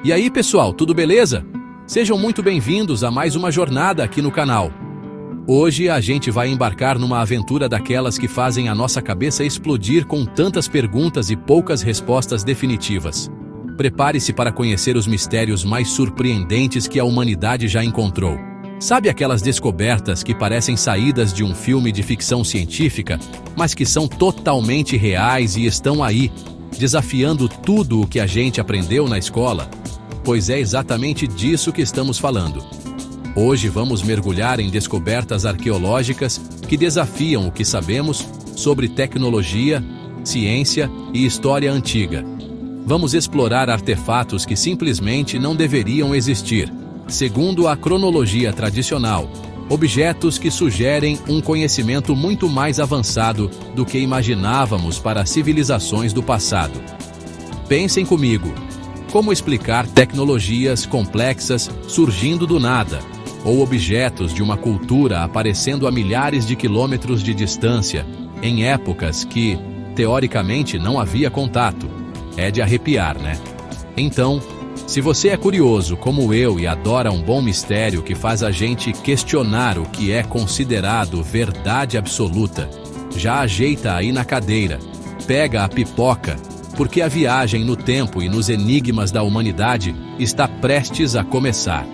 E aí, pessoal, tudo beleza? Sejam muito bem-vindos a mais uma jornada aqui no canal. Hoje a gente vai embarcar numa aventura daquelas que fazem a nossa cabeça explodir com tantas perguntas e poucas respostas definitivas. Prepare-se para conhecer os mistérios mais surpreendentes que a humanidade já encontrou. Sabe aquelas descobertas que parecem saídas de um filme de ficção científica, mas que são totalmente reais e estão aí, desafiando tudo o que a gente aprendeu na escola? Pois é exatamente disso que estamos falando. Hoje vamos mergulhar em descobertas arqueológicas que desafiam o que sabemos sobre tecnologia, ciência e história antiga. Vamos explorar artefatos que simplesmente não deveriam existir, segundo a cronologia tradicional, objetos que sugerem um conhecimento muito mais avançado do que imaginávamos para as civilizações do passado. Pensem comigo, como explicar tecnologias complexas surgindo do nada, ou objetos de uma cultura aparecendo a milhares de quilômetros de distância, em épocas que, teoricamente, não havia contato? É de arrepiar, né? Então, se você é curioso como eu e adora um bom mistério que faz a gente questionar o que é considerado verdade absoluta, já ajeita aí na cadeira, pega a pipoca, porque a viagem no tempo e nos enigmas da humanidade está prestes a começar.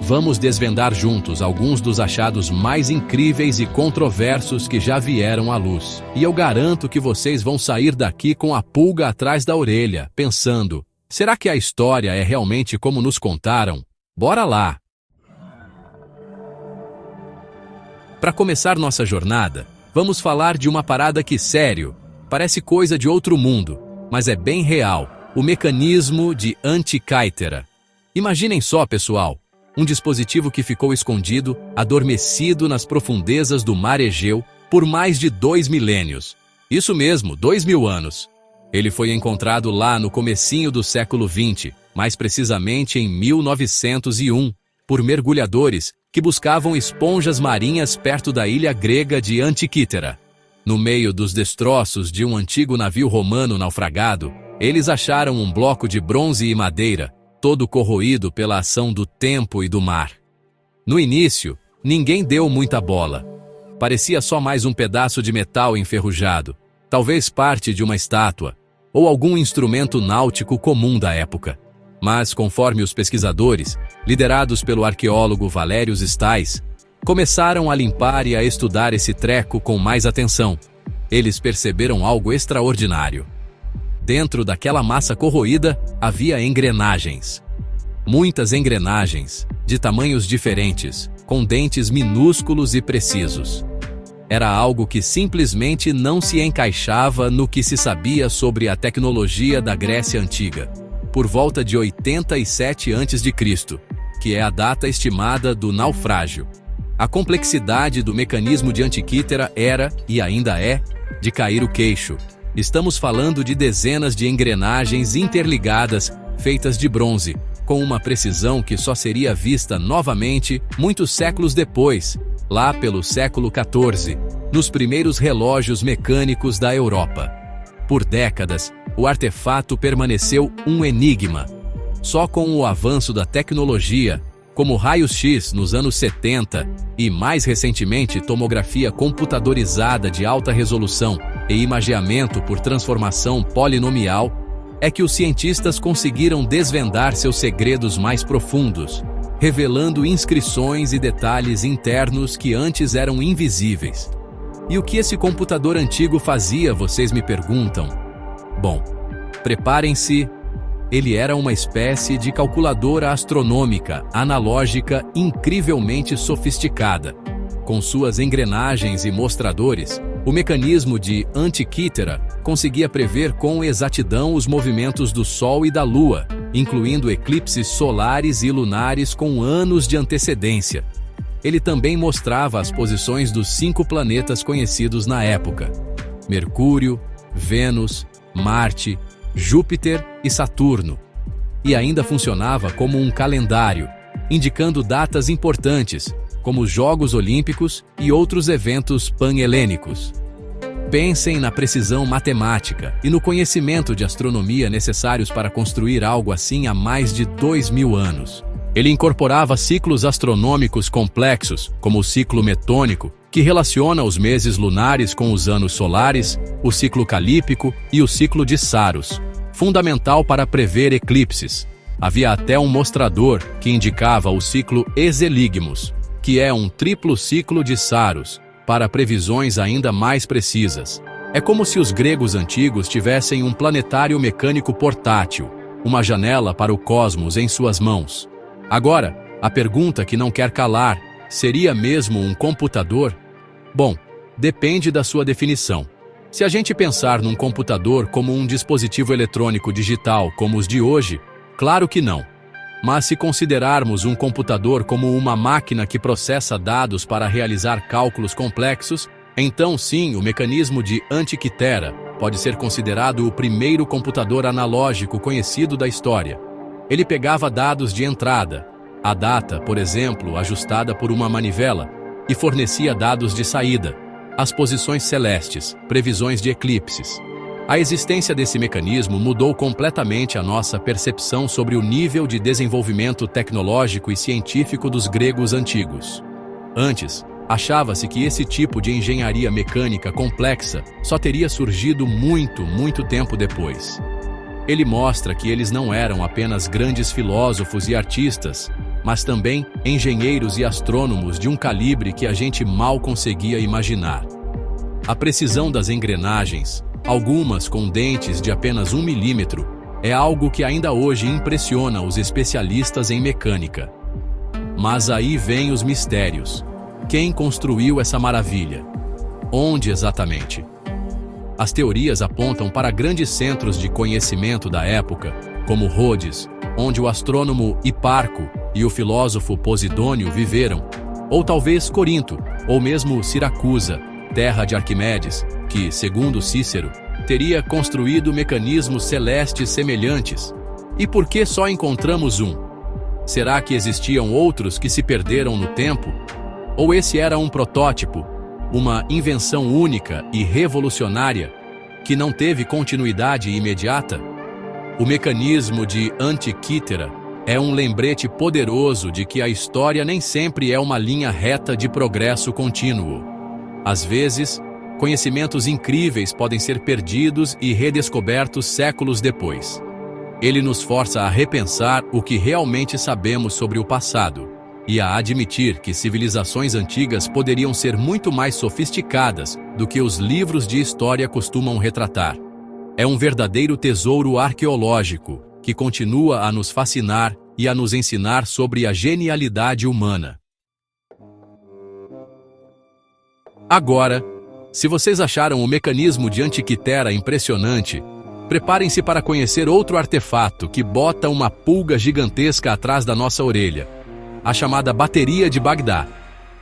Vamos desvendar juntos alguns dos achados mais incríveis e controversos que já vieram à luz. E eu garanto que vocês vão sair daqui com a pulga atrás da orelha, pensando: será que a história é realmente como nos contaram? Bora lá! Para começar nossa jornada, vamos falar de uma parada que, sério, parece coisa de outro mundo, mas é bem real: o mecanismo de Antikythera. Imaginem só, pessoal, um dispositivo que ficou escondido, adormecido nas profundezas do mar Egeu por mais de 2 milênios. Isso mesmo, 2.000 anos. Ele foi encontrado lá no comecinho do século XX, mais precisamente em 1901, por mergulhadores que buscavam esponjas marinhas perto da ilha grega de Antikythera. No meio dos destroços de um antigo navio romano naufragado, eles acharam um bloco de bronze e madeira, todo corroído pela ação do tempo e do mar. No início, ninguém deu muita bola. Parecia só mais um pedaço de metal enferrujado, talvez parte de uma estátua, ou algum instrumento náutico comum da época. Mas, conforme os pesquisadores, liderados pelo arqueólogo Valerius Stais, começaram a limpar e a estudar esse treco com mais atenção, eles perceberam algo extraordinário. Dentro daquela massa corroída havia engrenagens. Muitas engrenagens, de tamanhos diferentes, com dentes minúsculos e precisos. Era algo que simplesmente não se encaixava no que se sabia sobre a tecnologia da Grécia Antiga, por volta de 87 a.C., que é a data estimada do naufrágio. A complexidade do mecanismo de Antikythera era, e ainda é, de cair o queixo. Estamos falando de dezenas de engrenagens interligadas, feitas de bronze, com uma precisão que só seria vista novamente muitos séculos depois, lá pelo século XIV, nos primeiros relógios mecânicos da Europa. Por décadas, o artefato permaneceu um enigma. Só com o avanço da tecnologia, como raios-x nos anos 70 e, mais recentemente, tomografia computadorizada de alta resolução e imageamento por transformação polinomial, é que os cientistas conseguiram desvendar seus segredos mais profundos, revelando inscrições e detalhes internos que antes eram invisíveis. E o que esse computador antigo fazia, vocês me perguntam? Bom, preparem-se. Ele era uma espécie de calculadora astronômica, analógica, incrivelmente sofisticada. Com suas engrenagens e mostradores, o mecanismo de Antikythera conseguia prever com exatidão os movimentos do Sol e da Lua, incluindo eclipses solares e lunares com anos de antecedência. Ele também mostrava as posições dos 5 planetas conhecidos na época: Mercúrio, Vênus, Marte, Júpiter e Saturno. E ainda funcionava como um calendário, indicando datas importantes, como os Jogos Olímpicos e outros eventos pan-helênicos. Pensem na precisão matemática e no conhecimento de astronomia necessários para construir algo assim há mais de 2000 anos. Ele incorporava ciclos astronômicos complexos, como o ciclo metônico, que relaciona os meses lunares com os anos solares, o ciclo calípico e o ciclo de Saros, fundamental para prever eclipses. Havia até um mostrador que indicava o ciclo Exeligmus, que é um triplo ciclo de Saros, para previsões ainda mais precisas. É como se os gregos antigos tivessem um planetário mecânico portátil, uma janela para o cosmos em suas mãos. Agora, a pergunta que não quer calar, seria mesmo um computador? Bom, depende da sua definição. Se a gente pensar num computador como um dispositivo eletrônico digital como os de hoje, claro que não. Mas se considerarmos um computador como uma máquina que processa dados para realizar cálculos complexos, então sim, o mecanismo de Antikythera pode ser considerado o primeiro computador analógico conhecido da história. Ele pegava dados de entrada, a data, por exemplo, ajustada por uma manivela, e fornecia dados de saída, as posições celestes, previsões de eclipses. A existência desse mecanismo mudou completamente a nossa percepção sobre o nível de desenvolvimento tecnológico e científico dos gregos antigos. Antes, achava-se que esse tipo de engenharia mecânica complexa só teria surgido muito tempo depois. Ele mostra que eles não eram apenas grandes filósofos e artistas, mas também engenheiros e astrônomos de um calibre que a gente mal conseguia imaginar. A precisão das engrenagens, algumas com dentes de apenas 1 milímetro, é algo que ainda hoje impressiona os especialistas em mecânica. Mas aí vêm os mistérios. Quem construiu essa maravilha? Onde exatamente? As teorias apontam para grandes centros de conhecimento da época, como Rhodes, onde o astrônomo Hiparco e o filósofo Posidônio viveram, ou talvez Corinto, ou mesmo Siracusa, terra de Arquimedes, que, segundo Cícero, teria construído mecanismos celestes semelhantes. E por que só encontramos um? Será que existiam outros que se perderam no tempo? Ou esse era um protótipo, uma invenção única e revolucionária, que não teve continuidade imediata? O mecanismo de Antikythera é um lembrete poderoso de que a história nem sempre é uma linha reta de progresso contínuo. Às vezes, conhecimentos incríveis podem ser perdidos e redescobertos séculos depois. Ele nos força a repensar o que realmente sabemos sobre o passado e a admitir que civilizações antigas poderiam ser muito mais sofisticadas do que os livros de história costumam retratar. É um verdadeiro tesouro arqueológico que continua a nos fascinar e a nos ensinar sobre a genialidade humana. Agora, se vocês acharam o mecanismo de Antikythera impressionante, preparem-se para conhecer outro artefato que bota uma pulga gigantesca atrás da nossa orelha, a chamada bateria de Bagdá.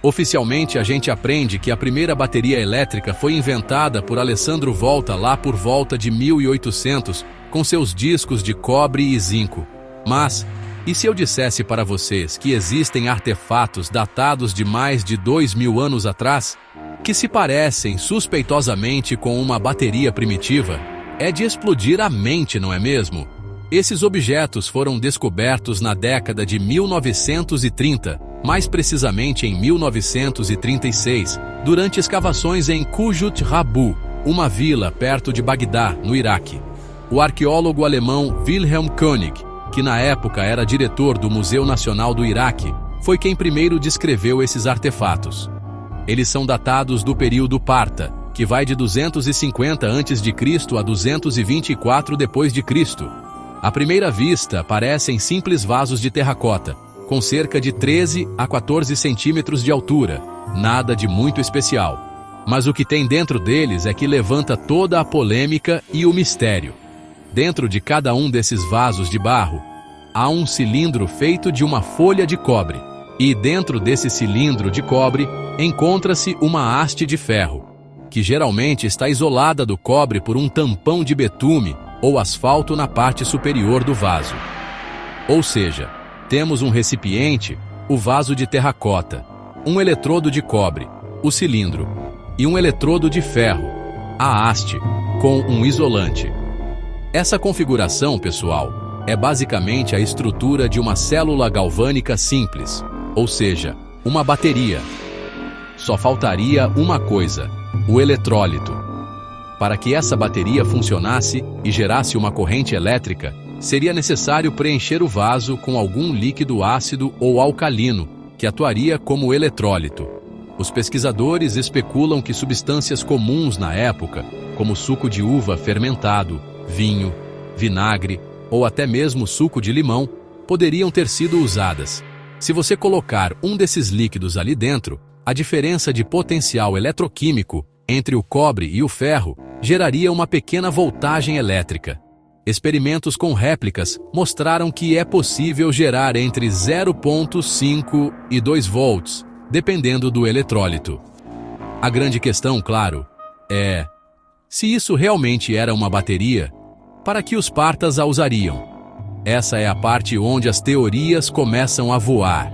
Oficialmente, a gente aprende que a primeira bateria elétrica foi inventada por Alessandro Volta lá por volta de 1800, com seus discos de cobre e zinco. Mas, e se eu dissesse para vocês que existem artefatos datados de mais de 2000 anos atrás, que se parecem suspeitosamente com uma bateria primitiva? É de explodir a mente, não é mesmo? Esses objetos foram descobertos na década de 1930, mais precisamente em 1936, durante escavações em Qujut Rabu, uma vila perto de Bagdá, no Iraque. O arqueólogo alemão Wilhelm König, que na época era diretor do Museu Nacional do Iraque, foi quem primeiro descreveu esses artefatos. Eles são datados do período Parta, que vai de 250 a.C. a 224 d.C. À primeira vista, parecem simples vasos de terracota, com cerca de 13 a 14 centímetros de altura, nada de muito especial. Mas o que tem dentro deles é que levanta toda a polêmica e o mistério. Dentro de cada um desses vasos de barro, há um cilindro feito de uma folha de cobre, e dentro desse cilindro de cobre encontra-se uma haste de ferro, que geralmente está isolada do cobre por um tampão de betume ou asfalto na parte superior do vaso. Ou seja, temos um recipiente, o vaso de terracota, um eletrodo de cobre, o cilindro, e um eletrodo de ferro, a haste, com um isolante. Essa configuração, pessoal, é basicamente a estrutura de uma célula galvânica simples, ou seja, uma bateria. Só faltaria uma coisa: o eletrólito. Para que essa bateria funcionasse e gerasse uma corrente elétrica, seria necessário preencher o vaso com algum líquido ácido ou alcalino, que atuaria como eletrólito. Os pesquisadores especulam que substâncias comuns na época, como suco de uva fermentado, vinho, vinagre ou até mesmo suco de limão, poderiam ter sido usadas. Se você colocar um desses líquidos ali dentro, a diferença de potencial eletroquímico entre o cobre e o ferro geraria uma pequena voltagem elétrica. Experimentos com réplicas mostraram que é possível gerar entre 0,5 e 2 volts, dependendo do eletrólito. A grande questão, claro, é: se isso realmente era uma bateria, para que os partas a usariam? Essa é a parte onde as teorias começam a voar.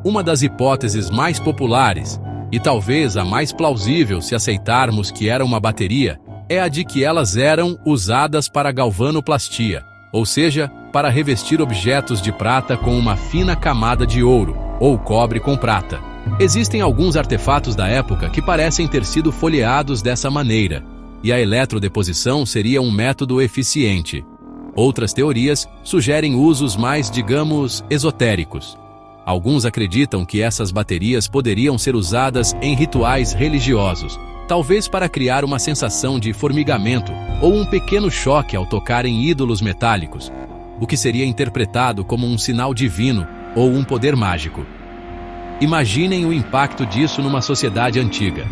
Uma das hipóteses mais populares, e talvez a mais plausível se aceitarmos que era uma bateria, é a de que elas eram usadas para galvanoplastia, ou seja, para revestir objetos de prata com uma fina camada de ouro, ou cobre com prata. Existem alguns artefatos da época que parecem ter sido folheados dessa maneira, e a eletrodeposição seria um método eficiente. Outras teorias sugerem usos mais, digamos, esotéricos. Alguns acreditam que essas baterias poderiam ser usadas em rituais religiosos, talvez para criar uma sensação de formigamento ou um pequeno choque ao tocar em ídolos metálicos, o que seria interpretado como um sinal divino ou um poder mágico. Imaginem o impacto disso numa sociedade antiga.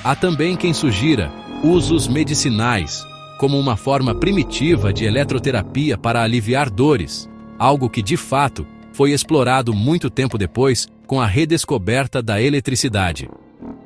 Há também quem sugira usos medicinais, como uma forma primitiva de eletroterapia para aliviar dores, algo que, de fato, foi explorado muito tempo depois com a redescoberta da eletricidade.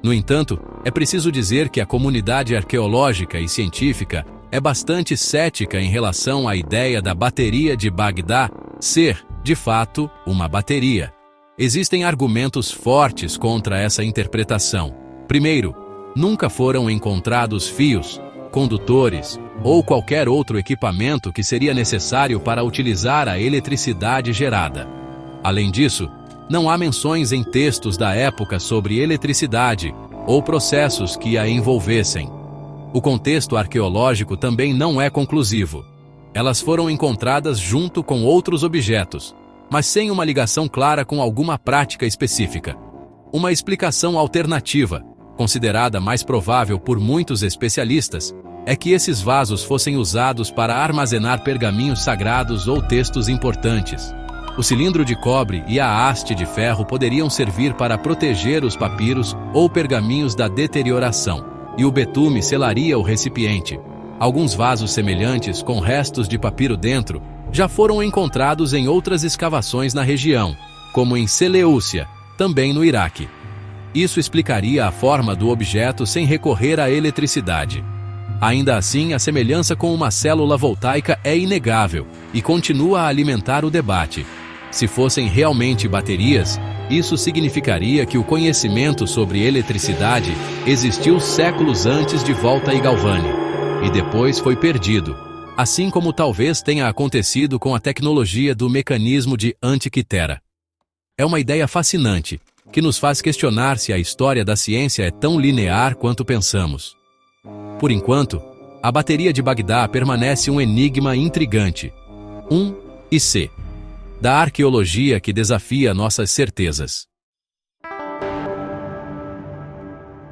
No entanto, é preciso dizer que a comunidade arqueológica e científica é bastante cética em relação à ideia da bateria de Bagdá ser, de fato, uma bateria. Existem argumentos fortes contra essa interpretação. Primeiro, nunca foram encontrados fios, condutores ou qualquer outro equipamento que seria necessário para utilizar a eletricidade gerada. Além disso, não há menções em textos da época sobre eletricidade ou processos que a envolvessem. O contexto arqueológico também não é conclusivo. Elas foram encontradas junto com outros objetos, mas sem uma ligação clara com alguma prática específica. Uma explicação alternativa, considerada mais provável por muitos especialistas, é que esses vasos fossem usados para armazenar pergaminhos sagrados ou textos importantes. O cilindro de cobre e a haste de ferro poderiam servir para proteger os papiros ou pergaminhos da deterioração, e o betume selaria o recipiente. Alguns vasos semelhantes, com restos de papiro dentro, já foram encontrados em outras escavações na região, como em Seleucia, também no Iraque. Isso explicaria a forma do objeto sem recorrer à eletricidade. Ainda assim, a semelhança com uma célula voltaica é inegável e continua a alimentar o debate. Se fossem realmente baterias, isso significaria que o conhecimento sobre eletricidade existiu séculos antes de Volta e Galvani, e depois foi perdido, assim como talvez tenha acontecido com a tecnologia do mecanismo de Antikythera. É uma ideia fascinante, que nos faz questionar se a história da ciência é tão linear quanto pensamos. Por enquanto, a bateria de Bagdá permanece um enigma intrigante. E C. Da arqueologia que desafia nossas certezas.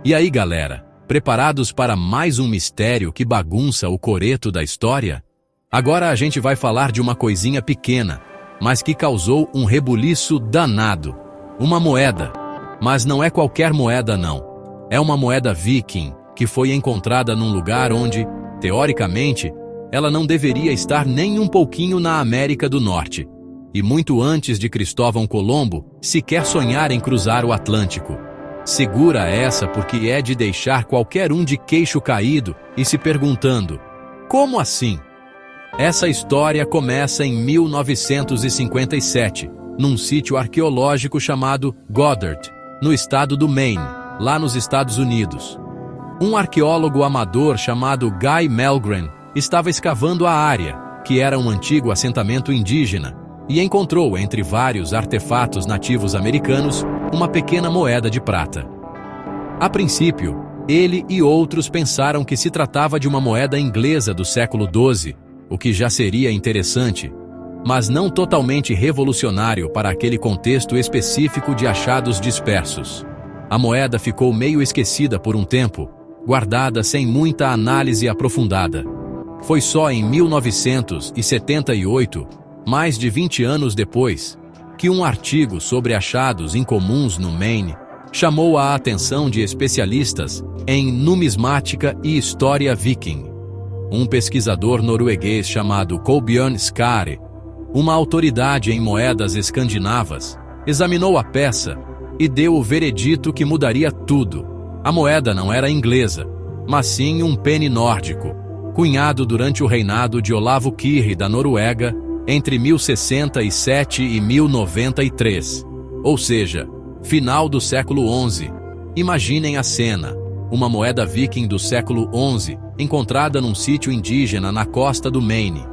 E aí, galera, preparados para mais um mistério que bagunça o coreto da história? Agora a gente vai falar de uma coisinha pequena, mas que causou um rebuliço danado. Uma moeda. Mas não é qualquer moeda, não. É uma moeda viking, que foi encontrada num lugar onde, teoricamente, ela não deveria estar nem um pouquinho na América do Norte. E muito antes de Cristóvão Colombo sequer sonhar em cruzar o Atlântico. Segura essa porque é de deixar qualquer um de queixo caído e se perguntando: como assim? Essa história começa em 1957, num sítio arqueológico chamado Goddard, no estado do Maine, lá nos Estados Unidos. Um arqueólogo amador chamado Guy Melgren estava escavando a área, que era um antigo assentamento indígena, e encontrou, entre vários artefatos nativos americanos, uma pequena moeda de prata. A princípio, ele e outros pensaram que se tratava de uma moeda inglesa do século XII, o que já seria interessante, mas não totalmente revolucionário para aquele contexto específico de achados dispersos. A moeda ficou meio esquecida por um tempo, guardada sem muita análise aprofundada. Foi só em 1978, mais de 20 anos depois, que um artigo sobre achados incomuns no Maine chamou a atenção de especialistas em numismática e história viking. Um pesquisador norueguês chamado Kolbjørn Skare, uma autoridade em moedas escandinavas, examinou a peça e deu o veredito que mudaria tudo. A moeda não era inglesa, mas sim um penny nórdico, cunhado durante o reinado de Olavo Kyrre da Noruega entre 1067 e 1093, ou seja, final do século XI. Imaginem a cena: uma moeda viking do século XI, encontrada num sítio indígena na costa do Maine.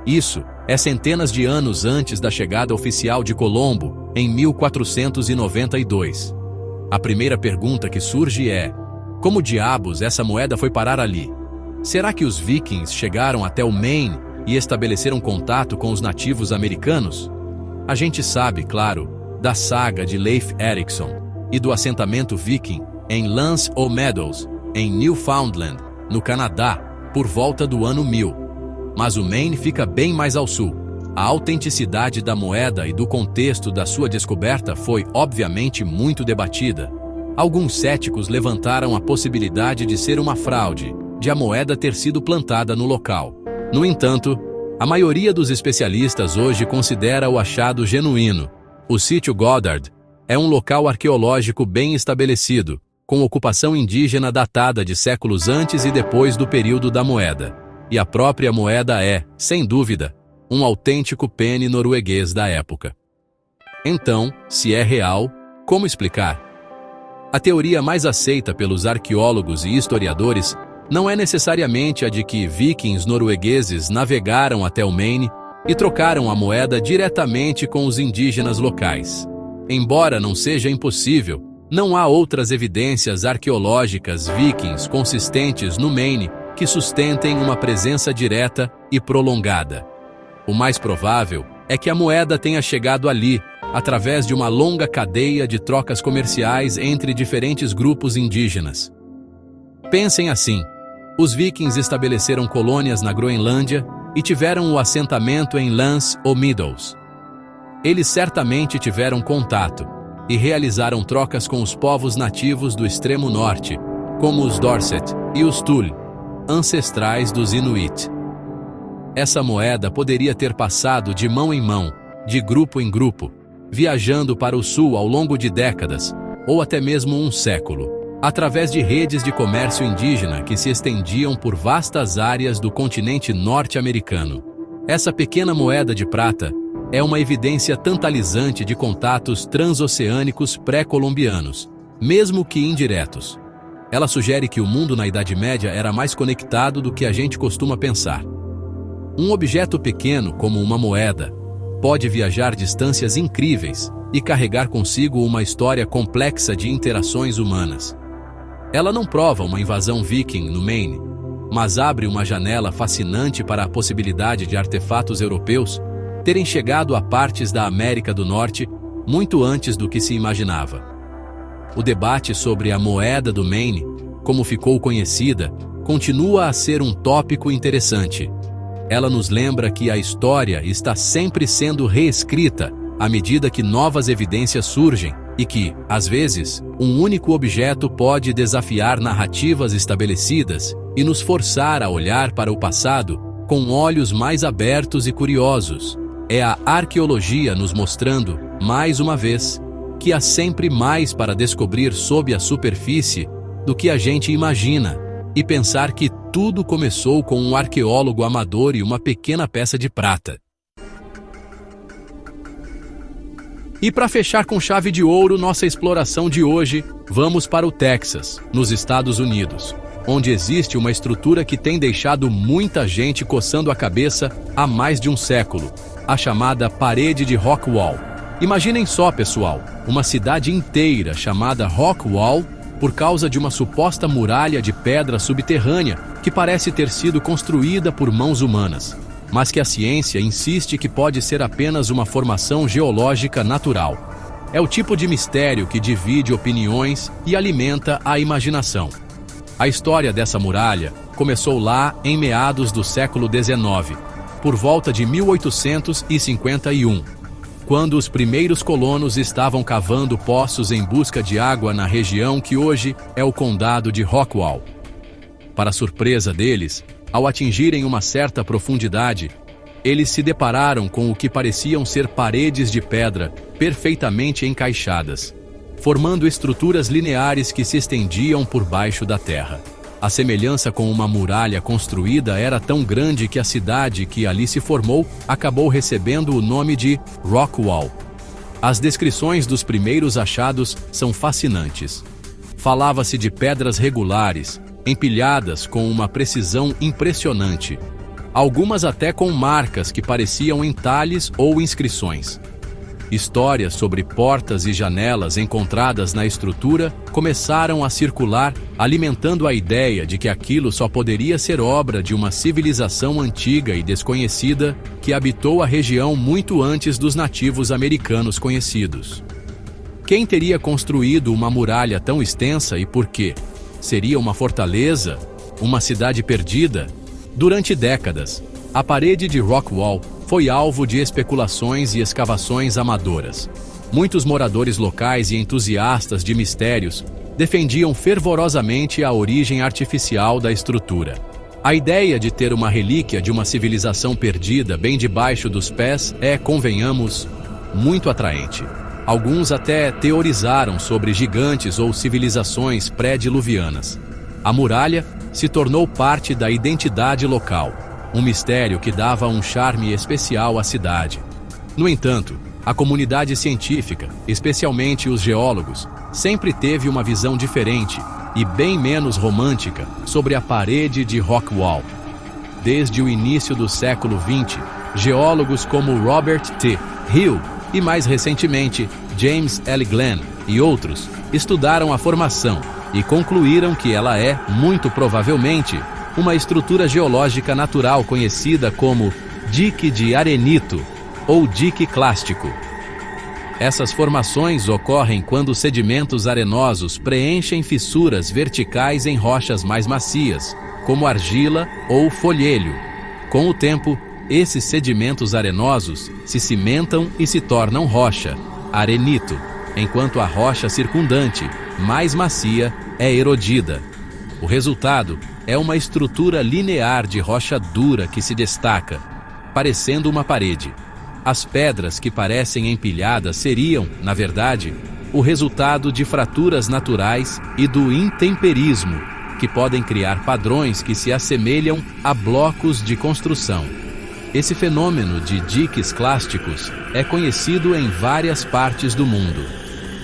Isso é centenas de anos antes da chegada oficial de Colombo, em 1492. A primeira pergunta que surge é: como diabos essa moeda foi parar ali? Será que os vikings chegaram até o Maine e estabeleceram contato com os nativos americanos? A gente sabe, claro, da saga de Leif Erikson e do assentamento viking em Lance o Meadows, em Newfoundland, no Canadá, por volta do ano 1000. Mas o Maine fica bem mais ao sul. A autenticidade da moeda e do contexto da sua descoberta foi, obviamente, muito debatida. Alguns céticos levantaram a possibilidade de ser uma fraude, de a moeda ter sido plantada no local. No entanto, a maioria dos especialistas hoje considera o achado genuíno. O sítio Goddard é um local arqueológico bem estabelecido, com ocupação indígena datada de séculos antes e depois do período da moeda. E a própria moeda é, sem dúvida, um autêntico penny norueguês da época. Então, se é real, como explicar? A teoria mais aceita pelos arqueólogos e historiadores não é necessariamente a de que vikings noruegueses navegaram até o Maine e trocaram a moeda diretamente com os indígenas locais. Embora não seja impossível, não há outras evidências arqueológicas vikings consistentes no Maine que sustentem uma presença direta e prolongada. O mais provável é que a moeda tenha chegado ali, através de uma longa cadeia de trocas comerciais entre diferentes grupos indígenas. Pensem assim: os vikings estabeleceram colônias na Groenlândia e tiveram o assentamento em Lance o Meadows. Eles certamente tiveram contato e realizaram trocas com os povos nativos do extremo norte, como os Dorset e os Thule, ancestrais dos Inuit. Essa moeda poderia ter passado de mão em mão, de grupo em grupo, viajando para o sul ao longo de décadas, ou até mesmo um século, através de redes de comércio indígena que se estendiam por vastas áreas do continente norte-americano. Essa pequena moeda de prata é uma evidência tantalizante de contatos transoceânicos pré-colombianos, mesmo que indiretos. Ela sugere que o mundo na Idade Média era mais conectado do que a gente costuma pensar. Um objeto pequeno, como uma moeda, pode viajar distâncias incríveis e carregar consigo uma história complexa de interações humanas. Ela não prova uma invasão viking no Maine, mas abre uma janela fascinante para a possibilidade de artefatos europeus terem chegado a partes da América do Norte muito antes do que se imaginava. O debate sobre a moeda do Maine, como ficou conhecida, continua a ser um tópico interessante. Ela nos lembra que a história está sempre sendo reescrita à medida que novas evidências surgem e que, às vezes, um único objeto pode desafiar narrativas estabelecidas e nos forçar a olhar para o passado com olhos mais abertos e curiosos. É a arqueologia nos mostrando, mais uma vez, que há sempre mais para descobrir sob a superfície do que a gente imagina, e pensar que tudo começou com um arqueólogo amador e uma pequena peça de prata. E para fechar com chave de ouro nossa exploração de hoje, vamos para o Texas, nos Estados Unidos. onde existe uma estrutura que tem deixado muita gente coçando a cabeça há mais de um século, a chamada Parede de Rockwall. Imaginem só, pessoal, uma cidade inteira chamada Rockwall por causa de uma suposta muralha de pedra subterrânea que parece ter sido construída por mãos humanas, mas que a ciência insiste que pode ser apenas uma formação geológica natural. É o tipo de mistério que divide opiniões e alimenta a imaginação. A história dessa muralha começou lá em meados do século XIX, por volta de 1851, quando os primeiros colonos estavam cavando poços em busca de água na região que hoje é o condado de Rockwall. Para surpresa deles, ao atingirem uma certa profundidade, eles se depararam com o que pareciam ser paredes de pedra perfeitamente encaixadas, formando estruturas lineares que se estendiam por baixo da terra. A semelhança com uma muralha construída era tão grande que a cidade que ali se formou acabou recebendo o nome de Rockwall. As descrições dos primeiros achados são fascinantes. Falava-se de pedras regulares, empilhadas com uma precisão impressionante, algumas até com marcas que pareciam entalhes ou inscrições. Histórias sobre portas e janelas encontradas na estrutura começaram a circular, alimentando a ideia de que aquilo só poderia ser obra de uma civilização antiga e desconhecida que habitou a região muito antes dos nativos americanos conhecidos. Quem teria construído uma muralha tão extensa e por quê? Seria uma fortaleza? Uma cidade perdida? Durante décadas, a parede de Rockwall foi alvo de especulações e escavações amadoras. Muitos moradores locais e entusiastas de mistérios defendiam fervorosamente a origem artificial da estrutura. A ideia de ter uma relíquia de uma civilização perdida bem debaixo dos pés é, convenhamos, muito atraente. Alguns até teorizaram sobre gigantes ou civilizações pré-diluvianas. A muralha se tornou parte da identidade local, um mistério que dava um charme especial à cidade. No entanto, a comunidade científica, especialmente os geólogos, sempre teve uma visão diferente e bem menos romântica sobre a parede de Rockwall. Desde o início do século XX, geólogos como Robert T. Hill e, mais recentemente, James L. Glenn e outros estudaram a formação e concluíram que ela é, muito provavelmente, uma estrutura geológica natural conhecida como dique de arenito ou dique clástico. Essas formações ocorrem quando sedimentos arenosos preenchem fissuras verticais em rochas mais macias, como argila ou folhelho. Com o tempo, esses sedimentos arenosos se cimentam e se tornam rocha, arenito, enquanto a rocha circundante, mais macia, é erodida. O resultado é uma estrutura linear de rocha dura que se destaca, parecendo uma parede. As pedras que parecem empilhadas seriam, na verdade, o resultado de fraturas naturais e do intemperismo, que podem criar padrões que se assemelham a blocos de construção. Esse fenômeno de diques clásticos é conhecido em várias partes do mundo.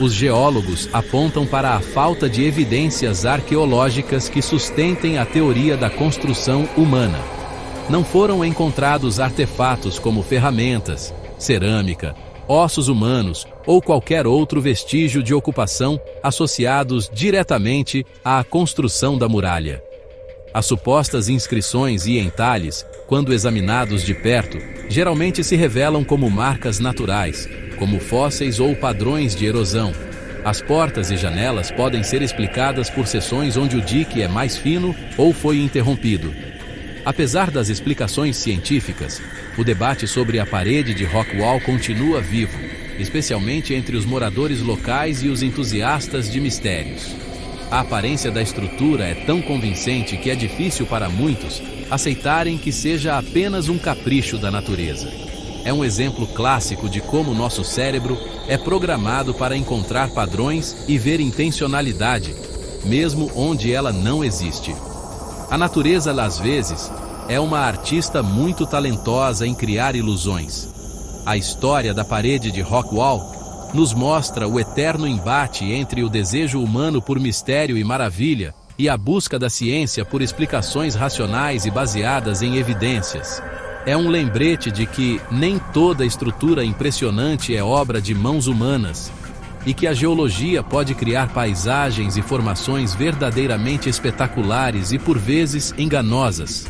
Os geólogos apontam para a falta de evidências arqueológicas que sustentem a teoria da construção humana. Não foram encontrados artefatos como ferramentas, cerâmica, ossos humanos ou qualquer outro vestígio de ocupação associados diretamente à construção da muralha. As supostas inscrições e entalhes, quando examinados de perto, geralmente se revelam como marcas naturais, como fósseis ou padrões de erosão. As portas e janelas podem ser explicadas por seções onde o dique é mais fino ou foi interrompido. Apesar das explicações científicas, o debate sobre a parede de Rockwall continua vivo, especialmente entre os moradores locais e os entusiastas de mistérios. A aparência da estrutura é tão convincente que é difícil para muitos aceitarem que seja apenas um capricho da natureza. É um exemplo clássico de como nosso cérebro é programado para encontrar padrões e ver intencionalidade, mesmo onde ela não existe. A natureza, às vezes, é uma artista muito talentosa em criar ilusões. A história da parede de Rockwall nos mostra o eterno embate entre o desejo humano por mistério e maravilha e a busca da ciência por explicações racionais e baseadas em evidências. É um lembrete de que nem toda estrutura impressionante é obra de mãos humanas, e que a geologia pode criar paisagens e formações verdadeiramente espetaculares e por vezes enganosas.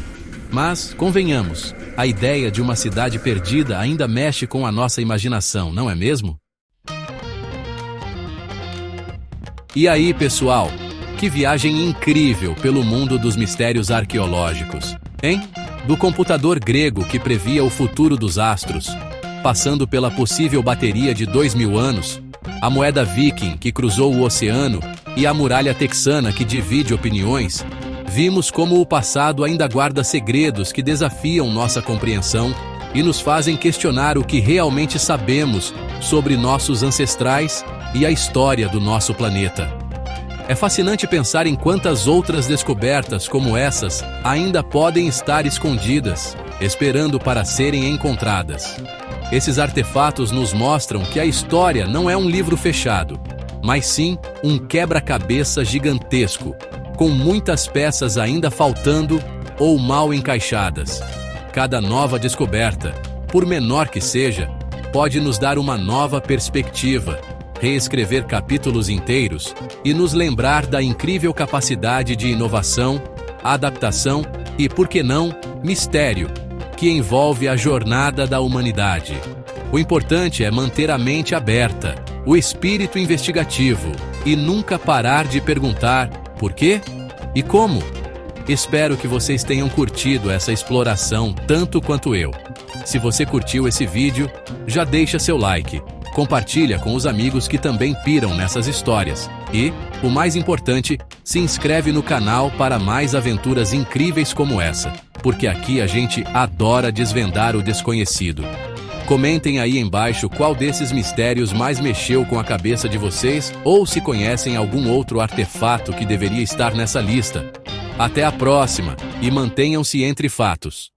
Mas, convenhamos, a ideia de uma cidade perdida ainda mexe com a nossa imaginação, não é mesmo? E aí, pessoal? Que viagem incrível pelo mundo dos mistérios arqueológicos, hein? Do computador grego que previa o futuro dos astros, passando pela possível bateria de 2000 anos, a moeda viking que cruzou o oceano e a muralha texana que divide opiniões, vimos como o passado ainda guarda segredos que desafiam nossa compreensão e nos fazem questionar o que realmente sabemos sobre nossos ancestrais e a história do nosso planeta. É fascinante pensar em quantas outras descobertas como essas ainda podem estar escondidas, esperando para serem encontradas. Esses artefatos nos mostram que a história não é um livro fechado, mas sim um quebra-cabeça gigantesco, com muitas peças ainda faltando ou mal encaixadas. Cada nova descoberta, por menor que seja, pode nos dar uma nova perspectiva, reescrever capítulos inteiros e nos lembrar da incrível capacidade de inovação, adaptação e, por que não, mistério, que envolve a jornada da humanidade. O importante é manter a mente aberta, o espírito investigativo e nunca parar de perguntar por quê e como. Espero que vocês tenham curtido essa exploração tanto quanto eu. Se você curtiu esse vídeo, já deixa seu like. Compartilha com os amigos que também piram nessas histórias. E, o mais importante, se inscreve no canal para mais aventuras incríveis como essa, porque aqui a gente adora desvendar o desconhecido. Comentem aí embaixo qual desses mistérios mais mexeu com a cabeça de vocês ou se conhecem algum outro artefato que deveria estar nessa lista. Até a próxima e mantenham-se entre fatos.